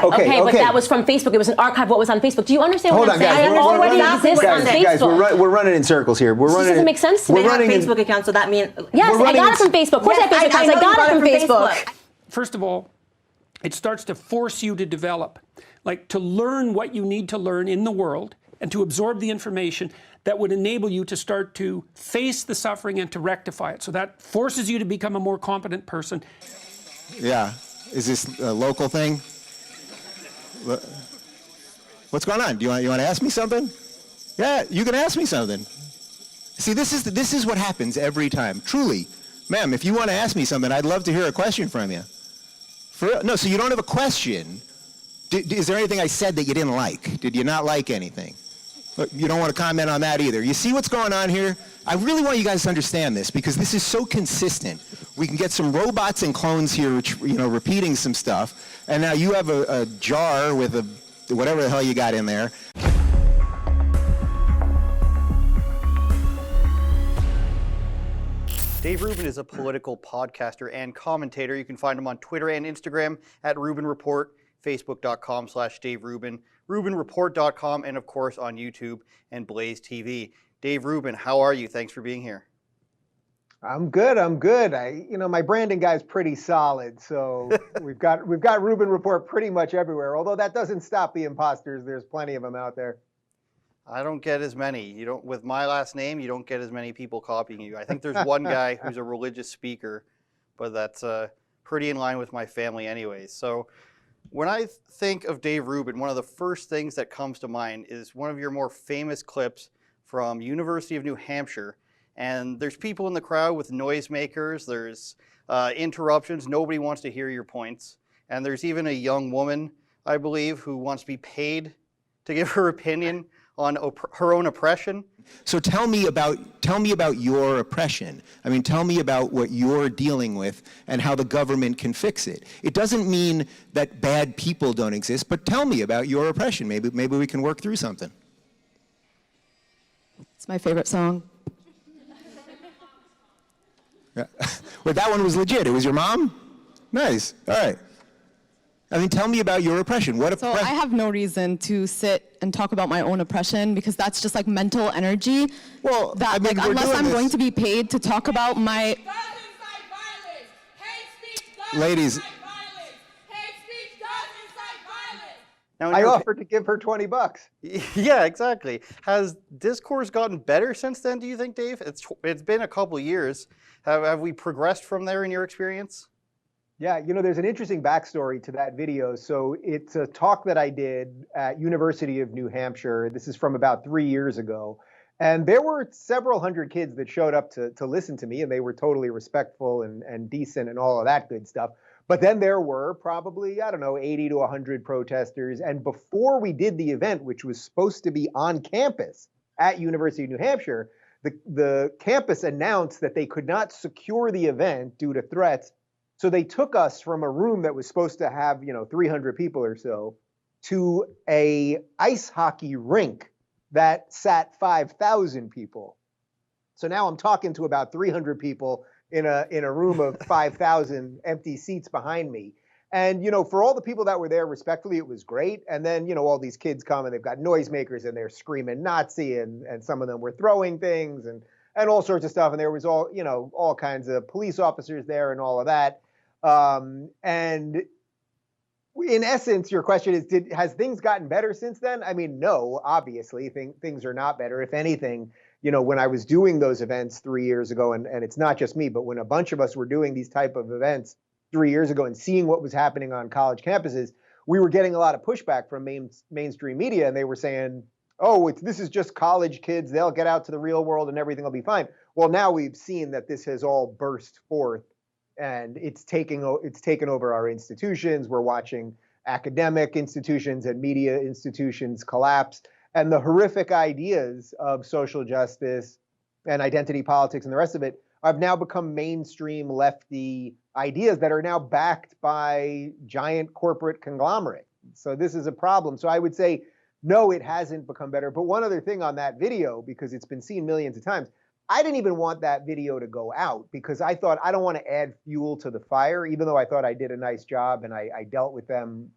website. Okay, but that was from Facebook. It was an archive of what was on Facebook. Do you understand Hold what on, I'm saying? guys. I already exist on Facebook. Guys, we're running in circles here. This doesn't make sense to me. They have Facebook accounts, so that means... Yes, I got it from Facebook. Of course I have Facebook accounts. I got it from Facebook. First of all, it starts to force you to develop, like to learn what you need to learn in the world and to absorb the information that would enable you to start to face the suffering and to rectify it. So that forces you to become a more competent person. Yeah. Is this a local thing? What's going on? You want to ask me something? Yeah, you can ask me something. See, this is what happens every time. Truly, ma'am, if you want to ask me something, I'd love to hear a question from you. No, so you don't have a question. Is there anything I said that you didn't like? Did you not like anything? You don't want to comment on that either. You see what's going on here? I really want you guys to understand this because this is so consistent. We can get some robots and clones here, repeating some stuff, and now you have a jar with whatever the hell you got in there. Dave Rubin is a political podcaster and commentator. You can find him on Twitter and Instagram at Rubin Report, Facebook.com/Dave Rubin, RubinReport.com, and of course on YouTube and Blaze TV. Dave Rubin, how are you? Thanks for being here. I'm good. My branding guy's pretty solid, so we've got Rubin Report pretty much everywhere. Although that doesn't stop the imposters. There's plenty of them out there. I don't get as many. With my last name, you don't get as many people copying you. I think there's one guy who's a religious speaker, but that's pretty in line with my family anyways. So when I think of Dave Rubin, one of the first things that comes to mind is one of your more famous clips from University of New Hampshire. And there's people in the crowd with noisemakers, there's interruptions, nobody wants to hear your points. And there's even a young woman, I believe, who wants to be paid to give her opinion on her own oppression. So tell me about your oppression. I mean, tell me about what you're dealing with and how the government can fix it. It doesn't mean that bad people don't exist, but tell me about your oppression. Maybe we can work through something. It's my favorite song. Yeah. Well, that one was legit. It was your mom? Nice. All right. I mean, tell me about your oppression. So I have no reason to sit and talk about my own oppression because that's just like mental energy. Well, unless I'm going to be paid to talk about my... Ladies. Now, I offered to give her $20. Yeah, exactly. Has discourse gotten better since then, do you think, Dave? It's been a couple years. Have we progressed from there in your experience? Yeah, there's an interesting backstory to that video. So it's a talk that I did at University of New Hampshire. This is from about 3 years ago. And there were several hundred kids that showed up to listen to me, and they were totally respectful and decent and all of that good stuff. But then there were probably, 80 to 100 protesters. And before we did the event, which was supposed to be on campus at University of New Hampshire, the campus announced that they could not secure the event due to threats. So they took us from a room that was supposed to have, 300 people or so to a ice hockey rink that sat 5,000 people. So now I'm talking to about 300 people in a room of 5,000 empty seats behind me. And, for all the people that were there, respectfully, it was great. And then, all these kids come and they've got noisemakers and they're screaming Nazi and some of them were throwing things and all sorts of stuff. And there was all kinds of police officers there and all of that. And in essence, your question is, has things gotten better since then? I mean, no, obviously things are not better. If anything, when I was doing those events 3 years ago, and it's not just me, but when a bunch of us were doing these type of events 3 years ago and seeing what was happening on college campuses, we were getting a lot of pushback from mainstream media. And they were saying, oh, this is just college kids. They'll get out to the real world and everything will be fine. Well, now we've seen that this has all burst forth. And it's taken over our institutions. We're watching academic institutions and media institutions collapse. And the horrific ideas of social justice and identity politics and the rest of it have now become mainstream lefty ideas that are now backed by giant corporate conglomerate. So this is a problem. So I would say, no, it hasn't become better. But one other thing on that video, because it's been seen millions of times, I didn't even want that video to go out because I thought I don't want to add fuel to the fire, even though I thought I did a nice job and I dealt with them,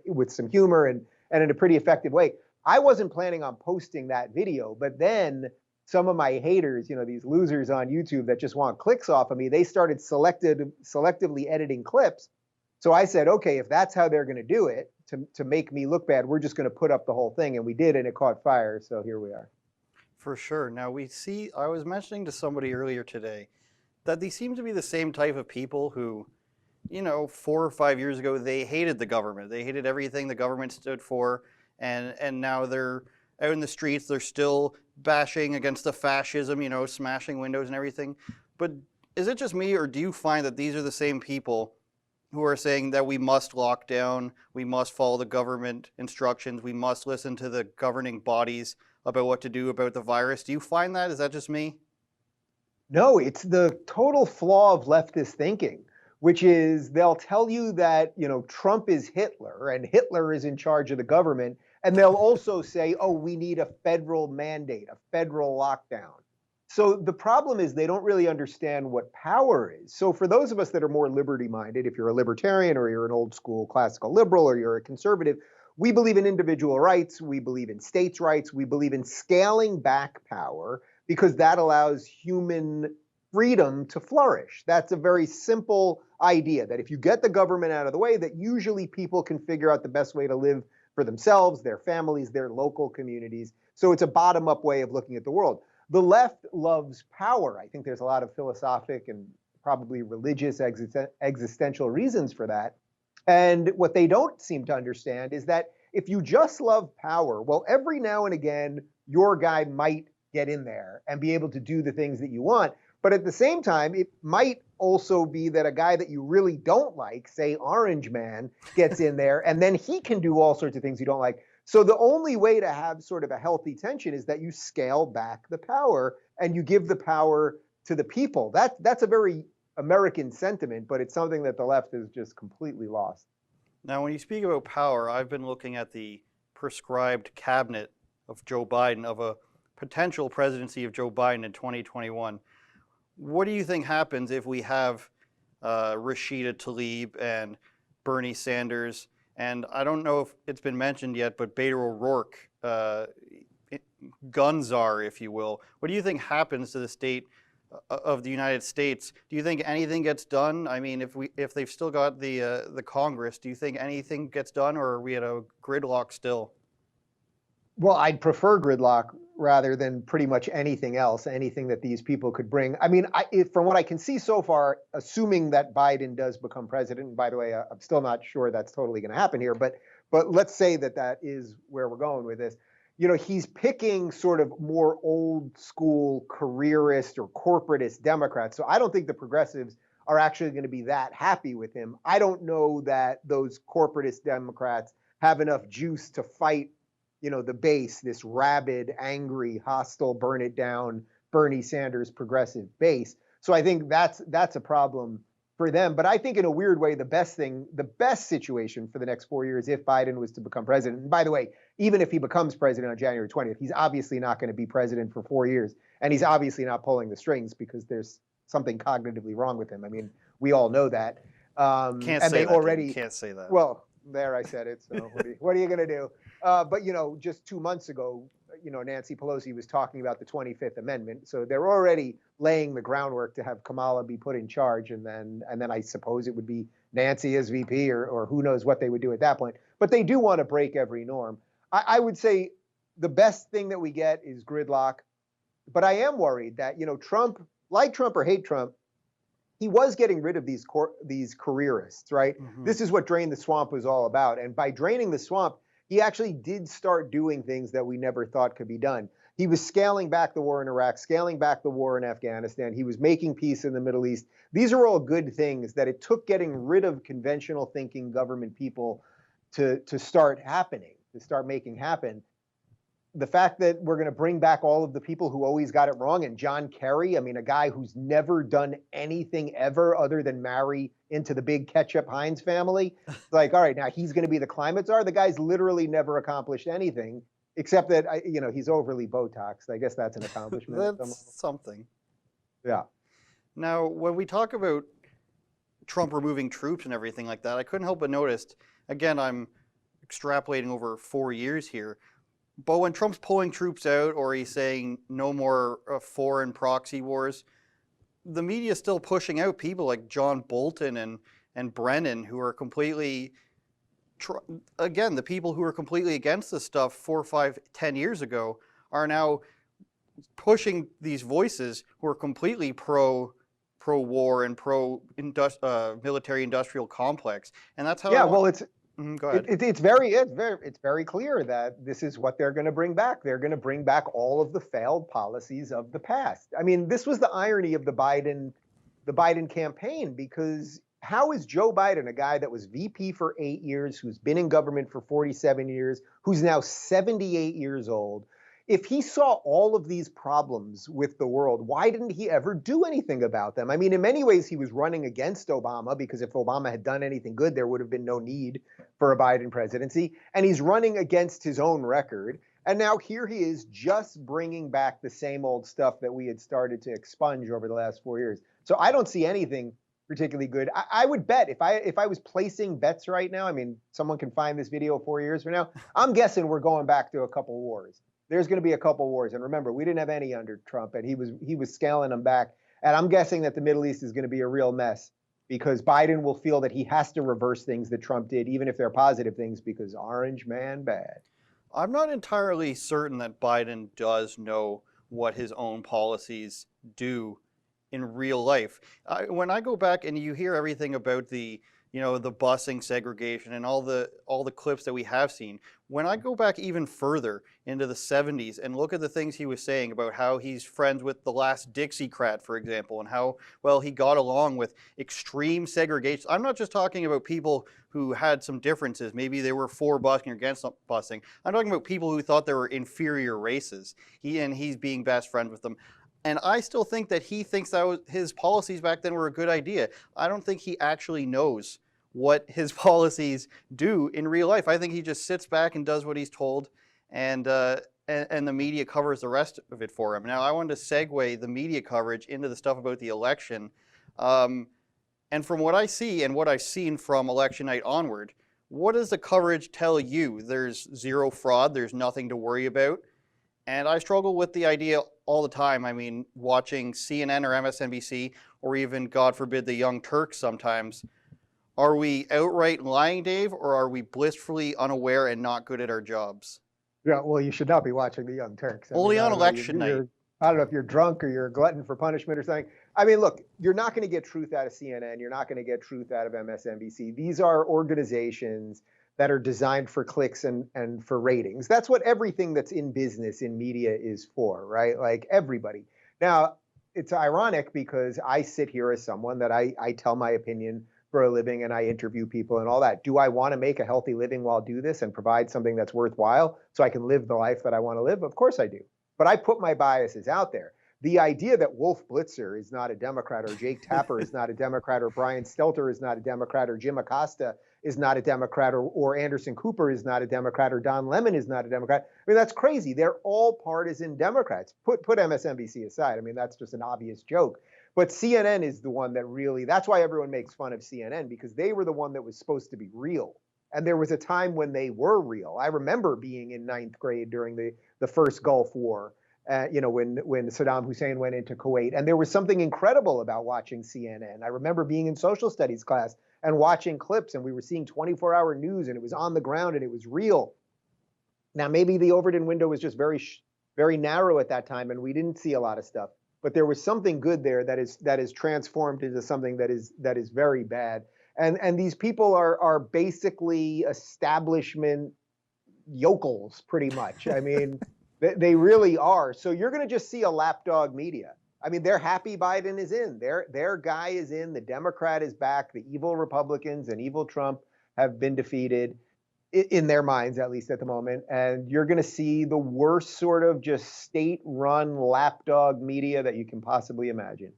with some humor and in a pretty effective way. I wasn't planning on posting that video, but then some of my haters, these losers on YouTube that just want clicks off of me, they started selectively editing clips. So I said, okay, if that's how they're going to do it to make me look bad, we're just going to put up the whole thing. And we did, and it caught fire. So here we are. For sure. Now I was mentioning to somebody earlier today that these seem to be the same type of people who, 4 or 5 years ago, they hated the government. They hated everything the government stood for. And now they're out in the streets. They're still bashing against the fascism, smashing windows and everything. But is it just me, or do you find that these are the same people who are saying that we must lock down, we must follow the government instructions, we must listen to the governing bodies about what to do about the virus? Do you find that? Is that just me? No, it's the total flaw of leftist thinking, which is they'll tell you that, Trump is Hitler and Hitler is in charge of the government. And they'll also say, oh, we need a federal mandate, a federal lockdown. So the problem is they don't really understand what power is. So for those of us that are more liberty-minded, if you're a libertarian or you're an old school classical liberal or you're a conservative, we believe in individual rights, we believe in states' rights, we believe in scaling back power because that allows human freedom to flourish. That's a very simple idea, that if you get the government out of the way, that usually people can figure out the best way to live for themselves, their families, their local communities. So it's a bottom-up way of looking at the world. The left loves power. I think there's a lot of philosophic and probably religious existential reasons for that. And what they don't seem to understand is that if you just love power, well, every now and again, your guy might get in there and be able to do the things that you want. But at the same time, it might also be that a guy that you really don't like, say Orange Man, gets in there and then he can do all sorts of things you don't like. So the only way to have sort of a healthy tension is that you scale back the power and you give the power to the people. That's a very American sentiment, but it's something that the left has just completely lost. Now, when you speak about power, I've been looking at the prescribed cabinet of Joe Biden, of a potential presidency of Joe Biden in 2021. What do you think happens if we have Rashida Tlaib and Bernie Sanders, and I don't know if it's been mentioned yet, but Beto O'Rourke, gun czar, if you will. What do you think happens to the state of the United States? Do you think anything gets done? I mean, if they've still got the Congress, do you think anything gets done, or are we at a gridlock still? Well, I'd prefer gridlock rather than pretty much anything else, anything that these people could bring. I mean, from what I can see so far, assuming that Biden does become president, and by the way, I'm still not sure that's totally going to happen here, but let's say that is where we're going with this. He's picking sort of more old school careerist or corporatist Democrats. So I don't think the progressives are actually going to be that happy with him. I don't know that those corporatist Democrats have enough juice to fight the base, this rabid, angry, hostile, burn it down, Bernie Sanders progressive base. So I think that's a problem for them. But I think in a weird way, the best situation for the next 4 years, if Biden was to become president, and by the way, even if he becomes president on January 20th, he's obviously not going to be president for 4 years. And he's obviously not pulling the strings because there's something cognitively wrong with him. I mean, we all know that. Can't say that. Well, there, I said it. So what are you going to do? But, just 2 months ago, Nancy Pelosi was talking about the 25th Amendment. So they're already laying the groundwork to have Kamala be put in charge. And then I suppose it would be Nancy as VP or who knows what they would do at that point. But they do want to break every norm. I would say the best thing that we get is gridlock. But I am worried that, Trump, like Trump or hate Trump, he was getting rid of these careerists, right? Mm-hmm. This is what Drain the Swamp was all about. And by draining the swamp, he actually did start doing things that we never thought could be done. He was scaling back the war in Iraq, scaling back the war in Afghanistan. He was making peace in the Middle East. These are all good things that it took getting rid of conventional thinking government people to start happening, to start making happen. The fact that we're going to bring back all of the people who always got it wrong, and John Kerry, I mean, a guy who's never done anything ever other than marry into the big Ketchup Heinz family. Like, all right, now he's going to be the climate czar. The guy's literally never accomplished anything except that, he's overly Botoxed. I guess that's an accomplishment. That's something. Yeah. Now, when we talk about Trump removing troops and everything like that, I couldn't help but notice, again, I'm extrapolating over 4 years here, but when Trump's pulling troops out or he's saying no more foreign proxy wars, the media is still pushing out people like John Bolton and Brennan, who are completely, again, the people who are completely against this stuff 4, 5, 10 years ago are now pushing these voices who are completely pro-war and military industrial complex, and that's how. Yeah, well, it's go ahead. it's very clear that this is what they're going to bring back. They're going to bring back all of the failed policies of the past. I mean, this was the irony of the Biden campaign, because how is Joe Biden, a guy that was VP for 8 years, who's been in government for 47 years, who's now 78 years old, if he saw all of these problems with the world, why didn't he ever do anything about them? I mean, in many ways, he was running against Obama, because if Obama had done anything good, there would have been no need for a Biden presidency. And he's running against his own record. And now here he is, just bringing back the same old stuff that we had started to expunge over the last 4 years. So I don't see anything particularly good. I would bet if I was placing bets right now, I mean, someone can find this video 4 years from now, I'm guessing we're going back to a couple wars. There's going to be a couple wars. And remember, we didn't have any under Trump, and he was scaling them back. And I'm guessing that the Middle East is going to be a real mess, because Biden will feel that he has to reverse things that Trump did, even if they're positive things, because orange man bad. I'm not entirely certain that Biden does know what his own policies do in real life. When I go back and you hear everything about the busing segregation and all the clips that we have seen, when I go back even further into the 70s and look at the things he was saying about how he's friends with the last Dixiecrat, for example, and how well he got along with extreme segregation. I'm not just talking about people who had some differences. Maybe they were for busing or against busing. I'm talking about people who thought they were inferior races. He's being best friends with them. And I still think that he thinks that his policies back then were a good idea. I don't think he actually knows what his policies do in real life. I think he just sits back and does what he's told, and the media covers the rest of it for him. Now, I wanted to segue the media coverage into the stuff about the election. And from what I see and what I've seen from election night onward, what does the coverage tell you? There's zero fraud. There's nothing to worry about. And I struggle with the idea all the time. I mean, watching CNN or MSNBC, or even, God forbid, the Young Turks sometimes. Are we outright lying, Dave, or are we blissfully unaware and not good at our jobs? Yeah, well, you should not be watching the Young Turks. Only on election night. I don't know if you're drunk or you're a glutton for punishment or something. I mean, look, you're not going to get truth out of CNN. You're not going to get truth out of MSNBC. These are organizations that are designed for clicks and for ratings. That's what everything that's in business, in media, is for, right? Like, everybody. Now, it's ironic because I sit here as someone that I tell my opinion for a living, and I interview people and all that. Do I want to make a healthy living while I do this and provide something that's worthwhile so I can live the life that I want to live? Of course I do. But I put my biases out there. The idea that Wolf Blitzer is not a Democrat, or Jake Tapper is not a Democrat, or Brian Stelter is not a Democrat, or Jim Acosta is not a Democrat, or Anderson Cooper is not a Democrat, or Don Lemon is not a Democrat. I mean, that's crazy. They're all partisan Democrats. Put MSNBC aside. I mean, that's just an obvious joke. But CNN is the one that really, that's why everyone makes fun of CNN, because they were the one that was supposed to be real. And there was a time when they were real. I remember being in 9th grade during the first Gulf War, when Saddam Hussein went into Kuwait. And there was something incredible about watching CNN. I remember being in social studies class and watching clips, and we were seeing 24-hour news, and it was on the ground, and it was real. Now, maybe the Overton window was just very narrow at that time, and we didn't see a lot of stuff. But there was something good there that is transformed into something that is very bad. And these people are basically establishment yokels, pretty much. I mean, they really are. So you're going to just see a lapdog media. I mean, they're happy Biden is in. Their guy is in. The Democrat is back. The evil Republicans and evil Trump have been defeated, in their minds, at least at the moment. And you're going to see the worst sort of just state-run lapdog media that you can possibly imagine.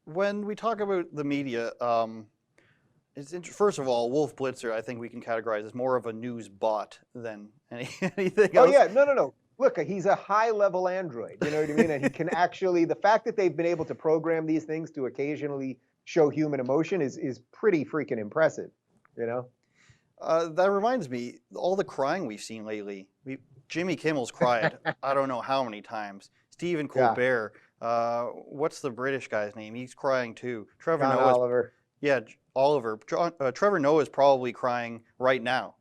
When we talk about the media, first of all, Wolf Blitzer, I think we can categorize as more of a news bot than anything else. Oh, yeah. No. Look, he's a high-level android. You know what I mean? And he can actually, the fact that they've been able to program these things to occasionally show human emotion is pretty freaking impressive, you know? That reminds me, all the crying we've seen lately. Jimmy Kimmel's cried, I don't know how many times. Stephen Yeah. Colbert, what's the British guy's name? He's crying too. Trevor John Noah's, Oliver. yeah, Oliver. Trevor Noah is probably crying right now.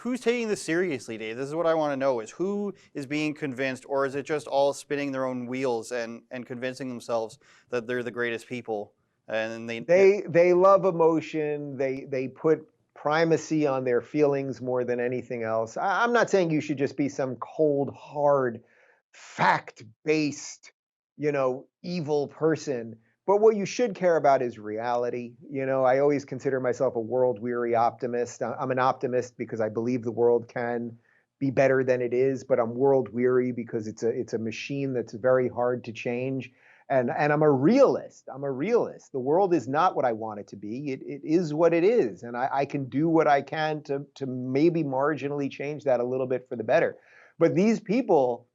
Who's taking this seriously, Dave? This is what I want to know, is who is being convinced, or is it just all spinning their own wheels and convincing themselves that they're the greatest people? And they love emotion. They put primacy on their feelings more than anything else. I'm not saying you should just be some cold, hard, fact-based, evil person. But what you should care about is reality. I always consider myself a world-weary optimist. I'm an optimist because I believe the world can be better than it is, but I'm world-weary because it's a machine that's very hard to change. And I'm a realist. I'm a realist. The world is not what I want it to be. It is what it is. And I can do what I can to maybe marginally change that a little bit for the better. But these people,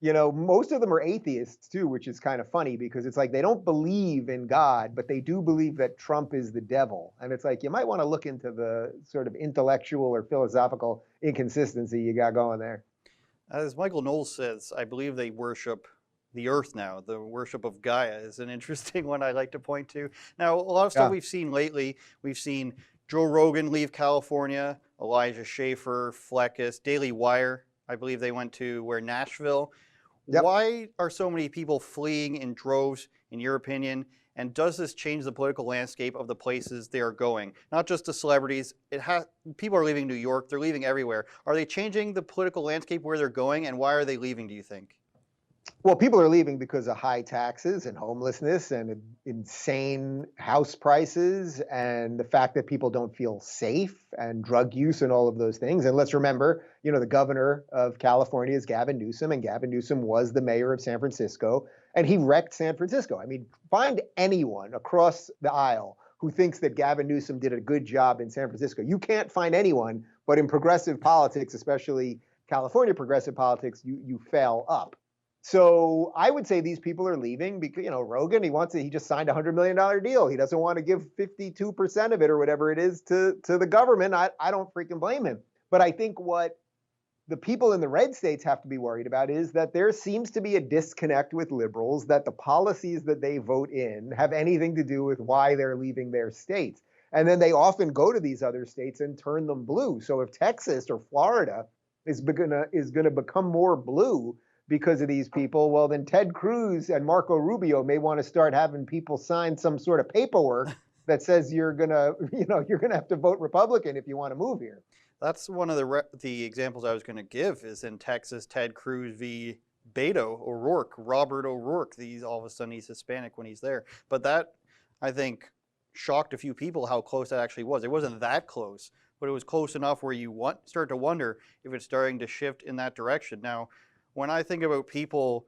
most of them are atheists too, which is kind of funny because it's like they don't believe in God, but they do believe that Trump is the devil. And it's like you might want to look into the sort of intellectual or philosophical inconsistency you got going there. As Michael Knowles says, I believe they worship the earth now. The worship of Gaia is an interesting one I like to point to. Now, a lot of stuff we've seen lately, we've seen Joe Rogan leave California, Elijah Schaffer, Fleckus, Daily Wire, I believe they went to Nashville. Yep. Why are so many people fleeing in droves, in your opinion? And does this change the political landscape of the places they are going? Not just the celebrities. People are leaving New York. They're leaving everywhere. Are they changing the political landscape where they're going? And why are they leaving, do you think? Well, people are leaving because of high taxes and homelessness and insane house prices and the fact that people don't feel safe and drug use and all of those things. And let's remember, the governor of California is Gavin Newsom, and Gavin Newsom was the mayor of San Francisco, and he wrecked San Francisco. I mean, find anyone across the aisle who thinks that Gavin Newsom did a good job in San Francisco. You can't find anyone, but in progressive politics, especially California progressive politics, you fail up. So I would say these people are leaving because, Rogan, he just signed a $100 million deal. He doesn't want to give 52% of it or whatever it is to the government. I don't freaking blame him. But I think what the people in the red states have to be worried about is that there seems to be a disconnect with liberals, that the policies that they vote in have anything to do with why they're leaving their states. And then they often go to these other states and turn them blue. So if Texas or Florida is going to become more blue because of these people, well, then Ted Cruz and Marco Rubio may want to start having people sign some sort of paperwork that says you're gonna have to vote Republican if you want to move here. That's one of the examples I was going to give is in Texas, Ted Cruz v. Beto O'Rourke, Robert O'Rourke. All of a sudden he's Hispanic when he's there. But that, I think, shocked a few people how close that actually was. It wasn't that close, but it was close enough where you start to wonder if it's starting to shift in that direction. Now, when I think about people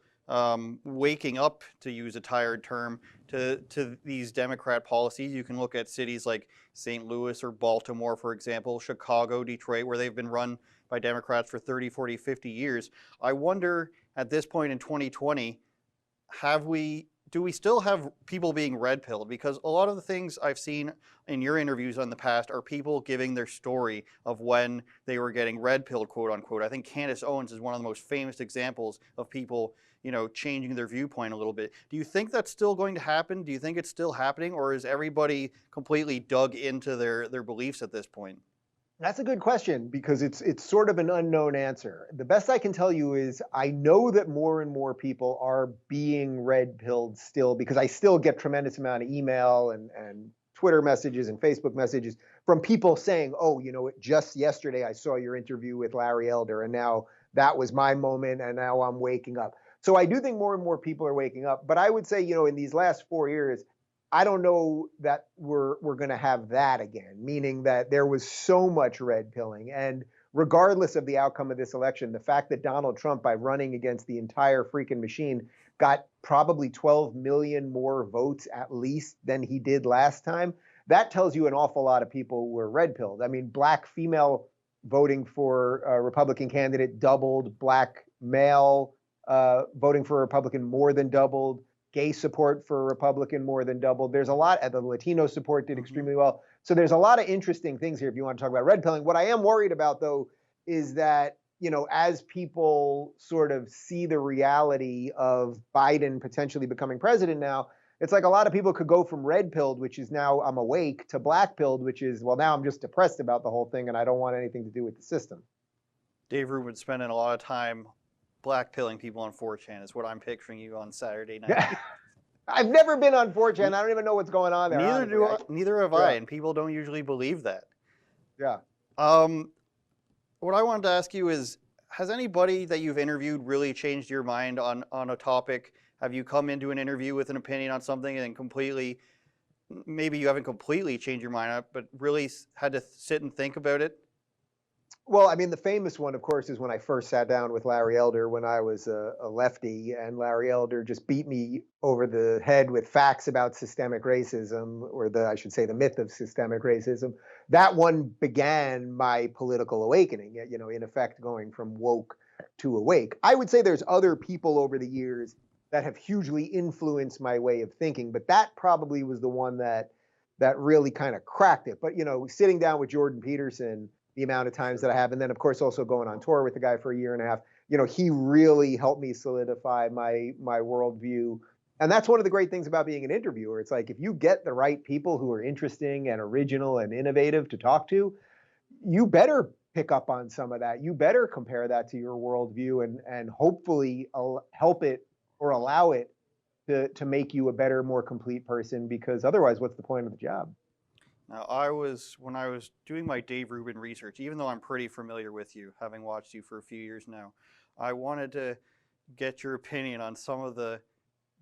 waking up, to use a tired term, to these Democrat policies, you can look at cities like St. Louis or Baltimore, for example, Chicago, Detroit, where they've been run by Democrats for 30, 40, 50 years. I wonder, at this point in 2020, do we still have people being red-pilled? Because a lot of the things I've seen in your interviews in the past are people giving their story of when they were getting red-pilled, quote unquote. I think Candace Owens is one of the most famous examples of people, changing their viewpoint a little bit. Do you think that's still going to happen? Do you think it's still happening, or is everybody completely dug into their beliefs at this point? That's a good question because it's sort of an unknown answer. The best I can tell you is I know that more and more people are being red-pilled still, because I still get tremendous amount of email and Twitter messages and Facebook messages from people saying, oh, just yesterday I saw your interview with Larry Elder and now that was my moment and now I'm waking up. So I do think more and more people are waking up. But I would say, in these last 4 years, I don't know that we're going to have that again, meaning that there was so much red pilling. And regardless of the outcome of this election, the fact that Donald Trump, by running against the entire freaking machine, got probably 12 million more votes at least than he did last time, that tells you an awful lot of people were red pilled. I mean, black female voting for a Republican candidate doubled, black male voting for a Republican more than doubled. Gay support for Republican more than doubled. There's a lot, the Latino support did extremely well. So there's a lot of interesting things here if you want to talk about red pilling. What I am worried about, though, is that, you know, as people sort of see the reality of Biden potentially becoming president now, it's like a lot of people could go from red pilled, which is now I'm awake, to black pilled, which is, well, now I'm just depressed about the whole thing and I don't want anything to do with the system. Dave Rubin spending a lot of time black pilling people on 4chan is what I'm picturing you on Saturday night. I've never been on 4chan. I don't even know what's going on there. Neither have I, and people don't usually believe that. Yeah. What I wanted to ask you is, has anybody that you've interviewed really changed your mind on a topic? Have you come into an interview with an opinion on something and then completely, maybe you haven't completely changed your mind, but really had to sit and think about it? Well, I mean, the famous one, of course, is when I first sat down with Larry Elder when I was a lefty, and Larry Elder just beat me over the head with facts about systemic racism, or I should say, the myth of systemic racism. That one began my political awakening, you know, in effect, going from woke to awake. I would say there's other people over the years that have hugely influenced my way of thinking, but that probably was the one that really kind of cracked it. But, you know, sitting down with Jordan Peterson, the amount of times that I have, and then of course also going on tour with the guy for a year and a half, you know, he really helped me solidify my worldview. And that's one of the great things about being an interviewer. It's like, if you get the right people who are interesting and original and innovative to talk to, you better pick up on some of that. You better compare that to your worldview and hopefully help it or allow it to make you a better, more complete person, because otherwise, what's the point of the job? Now, when I was doing my Dave Rubin research, even though I'm pretty familiar with you, having watched you for a few years now, I wanted to get your opinion on some of the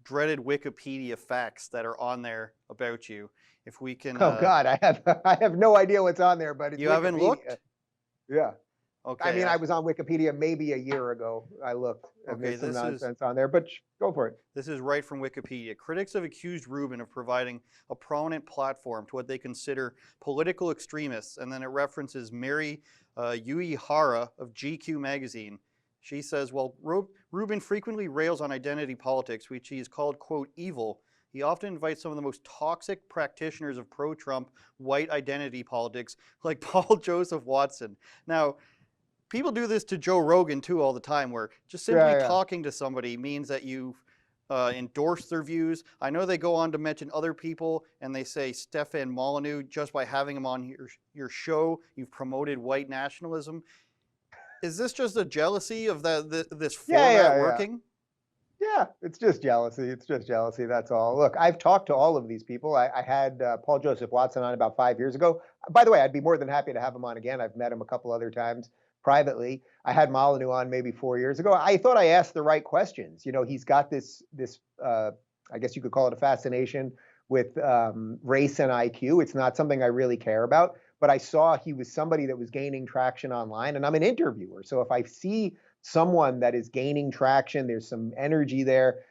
dreaded Wikipedia facts that are on there about you. If we can. Oh God, I have no idea what's on there, but it's you haven't looked? Yeah. Okay. I mean, I was on Wikipedia maybe a year ago. I looked. And okay, there's some nonsense on there, but go for it. This is right from Wikipedia. Critics have accused Rubin of providing a prominent platform to what they consider political extremists, and then it references Mary Uehara of GQ magazine. She says, well, Rubin frequently rails on identity politics, which he has called, quote, evil. He often invites some of the most toxic practitioners of pro-Trump white identity politics, like Paul Joseph Watson. Now, people do this to Joe Rogan too all the time, where just simply talking to somebody means that you've endorsed their views. I know they go on to mention other people, and they say Stefan Molyneux, just by having him on your show, you've promoted white nationalism. Is this just a jealousy of this format working? Yeah, it's just jealousy. It's just jealousy. That's all. Look, I've talked to all of these people. I had Paul Joseph Watson on about 5 years ago. By the way, I'd be more than happy to have him on again. I've met him a couple other times privately. I had Molyneux on maybe 4 years ago. I thought I asked the right questions. You know, he's got this I guess you could call it a fascination with race and IQ. It's not something I really care about, but I saw he was somebody that was gaining traction online, and I'm an interviewer. So if I see someone that is gaining traction, there's some energy there,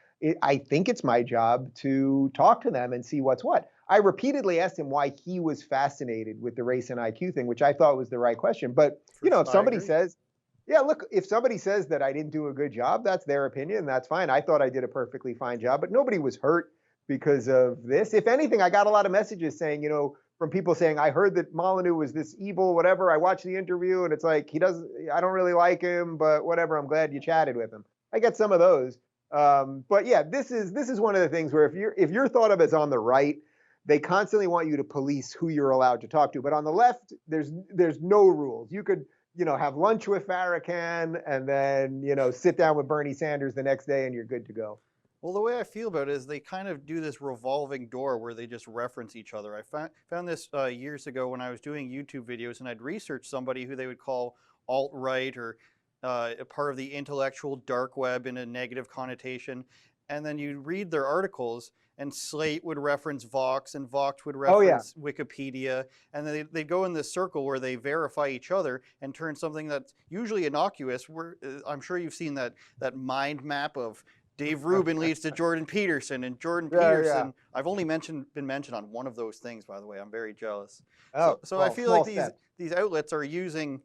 I think it's my job to talk to them and see what's what. I repeatedly asked him why he was fascinated with the race and IQ thing, which I thought was the right question. But, you know, if somebody says, yeah, look, if somebody says that I didn't do a good job, that's their opinion. That's fine. I thought I did a perfectly fine job, but nobody was hurt because of this. If anything, I got a lot of messages saying, you know, from people saying, I heard that Molyneux was this evil, whatever. I watched the interview and it's like, I don't really like him, but whatever. I'm glad you chatted with him. I get some of those. But yeah, this is one of the things where if you're thought of as on the right, they constantly want you to police who you're allowed to talk to. But on the left, there's no rules. You could, you know, have lunch with Farrakhan and then, you know, sit down with Bernie Sanders the next day and you're good to go. Well, the way I feel about it is they kind of do this revolving door where they just reference each other. I found this years ago when I was doing YouTube videos, and I'd research somebody who they would call alt-right or a part of the intellectual dark web in a negative connotation. And then you read their articles, and Slate would reference Vox, and Vox would reference Wikipedia, and then they go in this circle where they verify each other and turn something that's usually innocuous. Where I'm sure you've seen that mind map of Dave Rubin leads to Jordan Peterson, and Jordan Peterson. I've only been mentioned on one of those things, by the way. I'm very jealous. So well, I feel like these outlets are using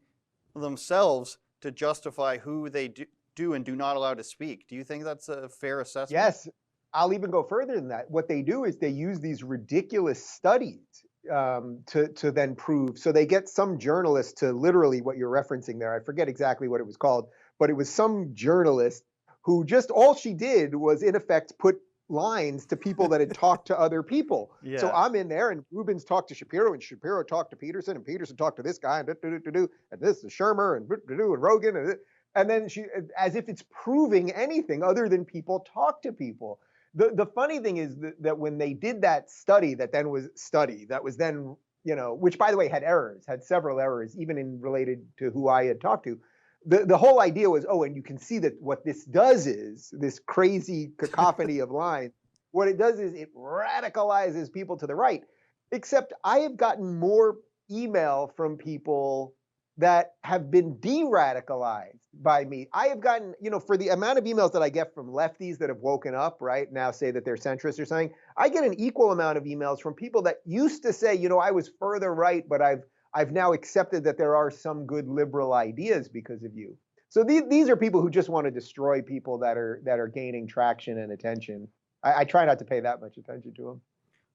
themselves to justify who they do and do not allow to speak. Do you think that's a fair assessment? Yes. I'll even go further than that. What they do is they use these ridiculous studies to then prove. So they get some journalist to literally what you're referencing there. I forget exactly what it was called, but it was some journalist who just all she did was in effect put lines to people that had talked to other people. Yeah. So I'm in there and Rubin's talked to Shapiro and Shapiro talked to Peterson and Peterson talked to this guy and this is Shermer and Rogan and then she, as if it's proving anything other than people talk to people. The funny thing is that when they did that study that was then, you know, which by the way had several errors, even in related to who I had talked to. The whole idea was, oh, and you can see that what this does is this crazy cacophony of lines. What it does is it radicalizes people to the right. Except I have gotten more email from people that have been de-radicalized by me. I have gotten, you know, for the amount of emails that I get from lefties that have woken up, right, now say that they're centrist or something, I get an equal amount of emails from people that used to say, you know, I was further right, but I've now accepted that there are some good liberal ideas because of you. So these are people who just want to destroy people that are gaining traction and attention. I try not to pay that much attention to them.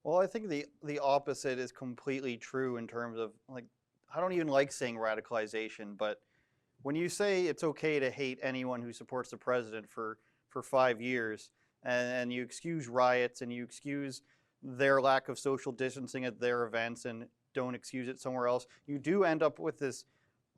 Well, I think the opposite is completely true in terms of, like, I don't even like saying radicalization, but when you say it's okay to hate anyone who supports the president for 5 years, and you excuse riots and you excuse their lack of social distancing at their events and don't excuse it somewhere else, you do end up with this,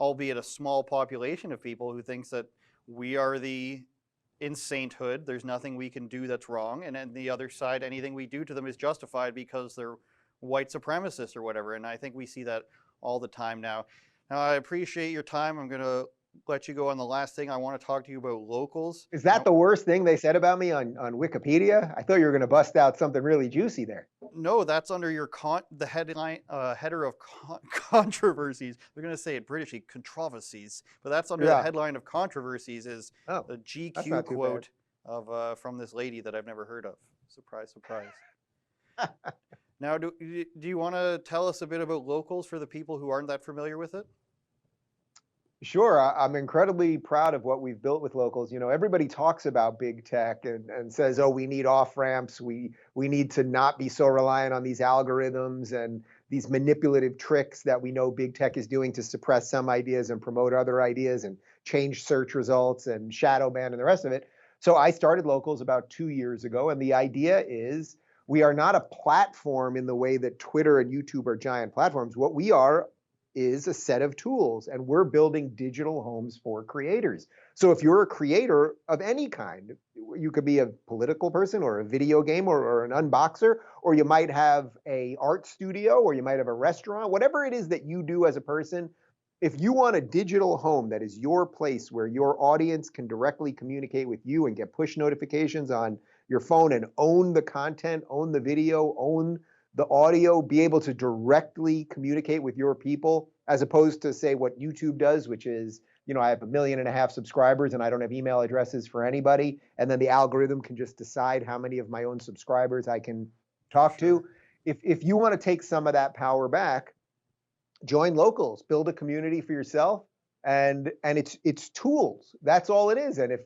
albeit a small population of people who thinks that we are in sainthood, there's nothing we can do that's wrong, and on the other side, anything we do to them is justified because they're white supremacists or whatever, and I think we see that all the time now. Now, I appreciate your time. I'm going to let you go on the last thing. I want to talk to you about locals. Is that the worst thing they said about me on Wikipedia? I thought you were going to bust out something really juicy there. No, that's under your the headline header of controversies. They're going to say it Britishly, controversies, but that's under the headline of controversies is the GQ quote of from this lady that I've never heard of. Surprise, surprise. Now, do you want to tell us a bit about locals for the people who aren't that familiar with it? Sure. I'm incredibly proud of what we've built with locals. You know, everybody talks about big tech and says, oh, we need off-ramps. We need to not be so reliant on these algorithms and these manipulative tricks that we know big tech is doing to suppress some ideas and promote other ideas and change search results and shadow ban and the rest of it. So I started Locals about 2 years ago, and the idea is we are not a platform in the way that Twitter and YouTube are giant platforms. What we are is a set of tools, and we're building digital homes for creators. So if you're a creator of any kind, you could be a political person or a video game or an unboxer, or you might have an art studio, or you might have a restaurant, whatever it is that you do as a person. If you want a digital home that is your place where your audience can directly communicate with you and get push notifications on your phone and own the content, own the video, own the audio, be able to directly communicate with your people, as opposed to say what YouTube does, which is, you know, I have 1.5 million subscribers and I don't have email addresses for anybody. And then the algorithm can just decide how many of my own subscribers I can talk to. If you want to take some of that power back, join Locals, build a community for yourself, and it's tools. That's all it is. And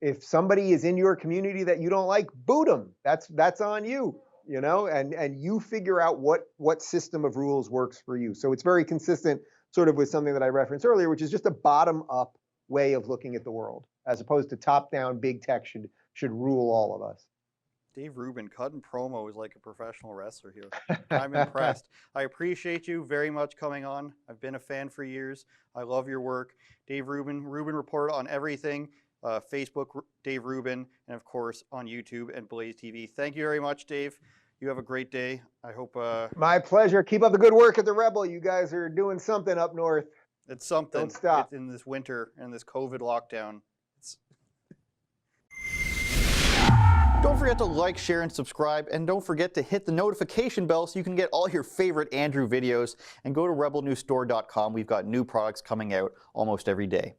if somebody is in your community that you don't like, boot them. That's on you, you know, and you figure out what system of rules works for you. So it's very consistent sort of with something that I referenced earlier, which is just a bottom-up way of looking at the world, as opposed to top-down big tech should rule all of us. Dave Rubin, cutting promo is like a professional wrestler here. I'm impressed. I appreciate you very much coming on. I've been a fan for years. I love your work. Dave Rubin, Rubin Report on everything. Facebook, Dave Rubin, and of course on YouTube and Blaze TV. Thank you very much, Dave. You have a great day. I hope. My pleasure. Keep up the good work at the Rebel. You guys are doing something up north. It's something. Don't stop. In this winter and this COVID lockdown. Don't forget to like, share, and subscribe, and don't forget to hit the notification bell so you can get all your favorite Andrew videos, and go to rebelnewsstore.com. We've got new products coming out almost every day.